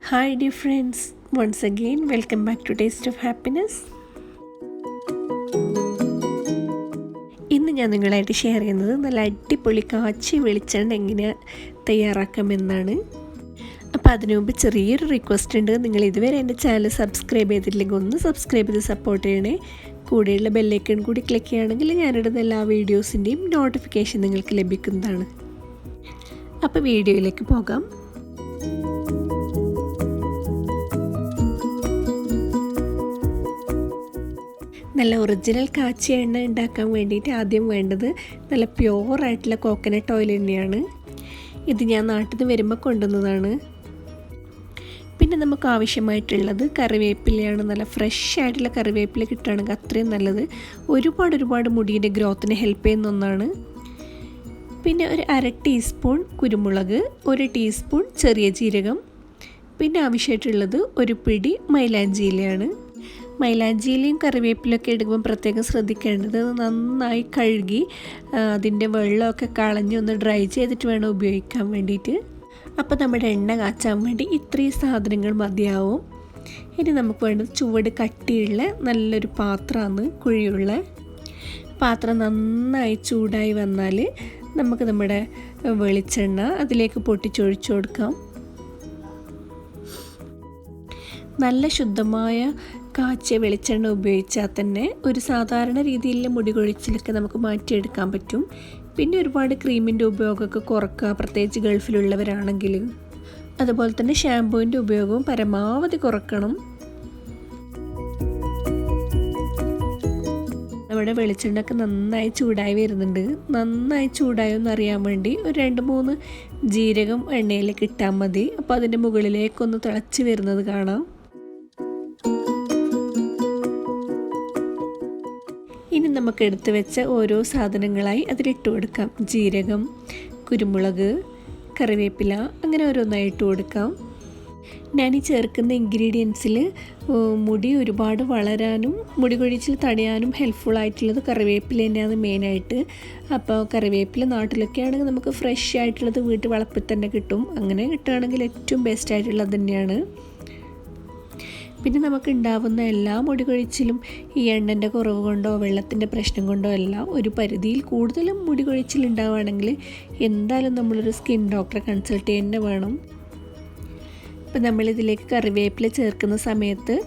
Hi dear friends, once again welcome back to Taste of Happiness. ഇന്ന് ഞാൻ നിങ്ങളായിട്ട് share ചെയ്യുന്നത് നല്ല അടിപൊളി കാച്ചി വെളിച്ചെണ്ണ എങ്ങനെ തയ്യാറാക്കാമെന്നാണ്. അപ്പോൾ അതിനു മുമ്പ് ചെറിയൊരു റിക്വസ്റ്റ് ഉണ്ട്. നിങ്ങൾ ഇതുവരെ എൻ്റെ ചാനൽ സബ്സ്ക്രൈബ് ചെയ്തിട്ടില്ലെങ്കിൽ ഒന്ന് സബ്സ്ക്രൈബ് ചെയ്ത് സപ്പോർട്ട് ചെയ്യണേ. കൂടെയുള്ള ബെല്ലൈക്കൺ കൂടി ക്ലിക്ക് ചെയ്യുകയാണെങ്കിൽ ഞാനിടുന്ന എല്ലാ വീഡിയോസിൻ്റെയും നോട്ടിഫിക്കേഷൻ നിങ്ങൾക്ക് ലഭിക്കുന്നതാണ്. അപ്പോൾ വീഡിയോയിലേക്ക് പോകാം. നല്ല ഒറിജിനൽ കാച്ചി എണ്ണ ഉണ്ടാക്കാൻ വേണ്ടിയിട്ട് ആദ്യം വേണ്ടത് നല്ല പ്യുവറായിട്ടുള്ള കോക്കനട്ട് ഓയിൽ തന്നെയാണ്. ഇത് ഞാൻ നാട്ടിൽ നിന്ന് വരുമ്പോൾ കൊണ്ടുവന്നതാണ്. പിന്നെ നമുക്ക് ആവശ്യമായിട്ടുള്ളത് കറിവേപ്പിലയാണ്. നല്ല ഫ്രഷ് ആയിട്ടുള്ള കറിവേപ്പില കിട്ടുകയാണെങ്കിൽ അത്രയും നല്ലത്. ഒരുപാട് മുടിയുടെ ഗ്രോത്തിന് ഹെൽപ്പ് ചെയ്യുന്ന ഒന്നാണ്. പിന്നെ ഒരു 1/2 ടീസ്പൂൺ കുരുമുളക്, 1 ടീസ്പൂൺ ചെറിയ ജീരകം, പിന്നെ ആവശ്യമായിട്ടുള്ളത് ഒരു പിടി മൈലാഞ്ചി ഇലയാണ്. മൈലാഞ്ചി ഇലയും കറിവേപ്പിലൊക്കെ എടുക്കുമ്പോൾ പ്രത്യേകം ശ്രദ്ധിക്കേണ്ടത് നന്നായി കഴുകി അതിൻ്റെ വെള്ളമൊക്കെ കളഞ്ഞ് ഒന്ന് ഡ്രൈ ചെയ്തിട്ട് വേണം ഉപയോഗിക്കാൻ വേണ്ടിയിട്ട്. അപ്പോൾ നമ്മുടെ എണ്ണ കാച്ചാൻ വേണ്ടി ഇത്രയും സാധനങ്ങൾ മതിയാവും. ഇനി നമുക്ക് വേണ്ടത് ചുവട് കട്ടിയുള്ള നല്ലൊരു പാത്രമാണ്. കുഴിയുള്ള പാത്രം നന്നായി ചൂടായി വന്നാൽ നമുക്ക് നമ്മുടെ വെളിച്ചെണ്ണ അതിലേക്ക് പൊട്ടിച്ചൊഴിച്ചു കൊടുക്കാം. നല്ല ശുദ്ധമായ കാച്ചിയ വെളിച്ചെണ്ണ ഉപയോഗിച്ചാൽ തന്നെ ഒരു സാധാരണ രീതിയിലുള്ള മുടി കൊഴിച്ചിലൊക്കെ നമുക്ക് മാറ്റിയെടുക്കാൻ പറ്റും. പിന്നെ ഒരുപാട് ക്രീമിൻ്റെ ഉപയോഗമൊക്കെ കുറക്കുക, പ്രത്യേകിച്ച് ഗൾഫിലുള്ളവരാണെങ്കിൽ. അതുപോലെ തന്നെ ഷാമ്പൂവിൻ്റെ ഉപയോഗവും പരമാവധി കുറക്കണം. നമ്മുടെ വെളിച്ചെണ്ണയൊക്കെ നന്നായി ചൂടായി വരുന്നുണ്ട്. നന്നായി ചൂടായോന്ന് അറിയാൻ വേണ്ടി ഒരു 2-3 ജീരകം എണ്ണയിലേക്ക് ഇട്ടാൽ മതി. അപ്പോൾ അതിൻ്റെ മുകളിലേക്കൊന്ന് തിളച്ച് വരുന്നത് കാണാം. ഇനി നമുക്ക് എടുത്തു വെച്ച ഓരോ സാധനങ്ങളായി അതിലിട്ട് കൊടുക്കാം. ജീരകം, കുരുമുളക്, കറിവേപ്പില, അങ്ങനെ ഓരോന്നായി ഇട്ട് കൊടുക്കാം. ഞാൻ ഈ ചേർക്കുന്ന ഇൻഗ്രീഡിയൻസിൽ മുടി ഒരുപാട് വളരാനും മുടി കൊഴിച്ചിൽ തടയാനും ഹെൽപ്ഫുൾ ആയിട്ടുള്ളത് കറിവേപ്പില തന്നെയാണ് മെയിനായിട്ട്. അപ്പോൾ കറിവേപ്പില നാട്ടിലൊക്കെ ആണെങ്കിൽ നമുക്ക് ഫ്രഷ് ആയിട്ടുള്ളത് വീട്ടിൽ വളപ്പിൽ തന്നെ കിട്ടും. അങ്ങനെ കിട്ടുകയാണെങ്കിൽ ഏറ്റവും ബെസ്റ്റ് ആയിട്ടുള്ളത് തന്നെയാണ്. പിന്നെ നമുക്ക് ഉണ്ടാവുന്ന എല്ലാ മുടി കൊഴിച്ചിലും ഈ എണ്ണൻ്റെ കുറവ് കൊണ്ടോ വെള്ളത്തിൻ്റെ പ്രശ്നം കൊണ്ടോ എല്ലാം ഒരു പരിധിയിൽ കൂടുതലും മുടി കൊഴിച്ചിൽ ഉണ്ടാവുകയാണെങ്കിൽ എന്തായാലും നമ്മളൊരു സ്കിൻ ഡോക്ടറെ കൺസൾട്ട് തന്നെ വേണം. ഇപ്പം നമ്മളിതിലേക്ക് കറിവേപ്പില ചേർക്കുന്ന സമയത്ത്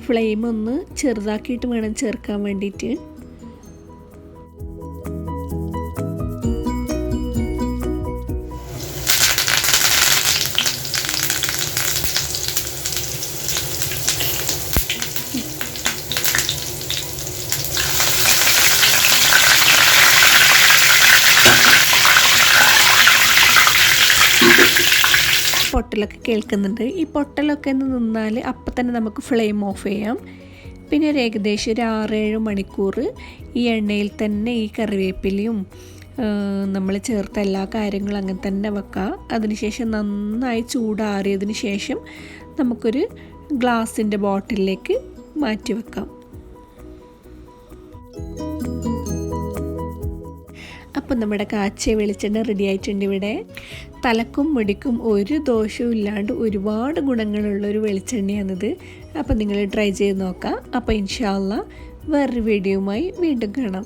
ഫ്ലെയിം ഒന്ന് ചെറുതാക്കിയിട്ട് വേണം ചേർക്കാൻ വേണ്ടിയിട്ട്. പൊട്ടലൊക്കെ കേൾക്കുന്നുണ്ട്. ഈ പൊട്ടലൊക്കെ ഒന്ന് നിന്നാൽ അപ്പം തന്നെ നമുക്ക് ഫ്ലെയിം ഓഫ് ചെയ്യാം. പിന്നെ ഒരു ഏകദേശം ഒരു 6-7 മണിക്കൂർ ഈ എണ്ണയിൽ തന്നെ ഈ കറിവേപ്പിലയും നമ്മൾ ചേർത്ത എല്ലാ കാര്യങ്ങളും അങ്ങനെ തന്നെ വെക്കാം. അതിനുശേഷം നന്നായി ചൂടാറിയതിന് ശേഷം നമുക്കൊരു ഗ്ലാസിൻ്റെ ബോട്ടിലേക്ക് മാറ്റി വെക്കാം. അപ്പം നമ്മുടെ കാച്ചിയ വെളിച്ചെണ്ണ റെഡി ആയിട്ടുണ്ട്. ഇവിടെ തലക്കും മുടിക്കും ഒരു ദോഷവും ഇല്ലാണ്ട് ഒരുപാട് ഗുണങ്ങളുള്ളൊരു വെളിച്ചെണ്ണയാണിത്. അപ്പം നിങ്ങൾ ട്രൈ ചെയ്ത് നോക്കാം. അപ്പോൾ ഇൻഷാ അല്ലാഹ് വേറൊരു വീഡിയോയുമായി വീണ്ടും കാണാം.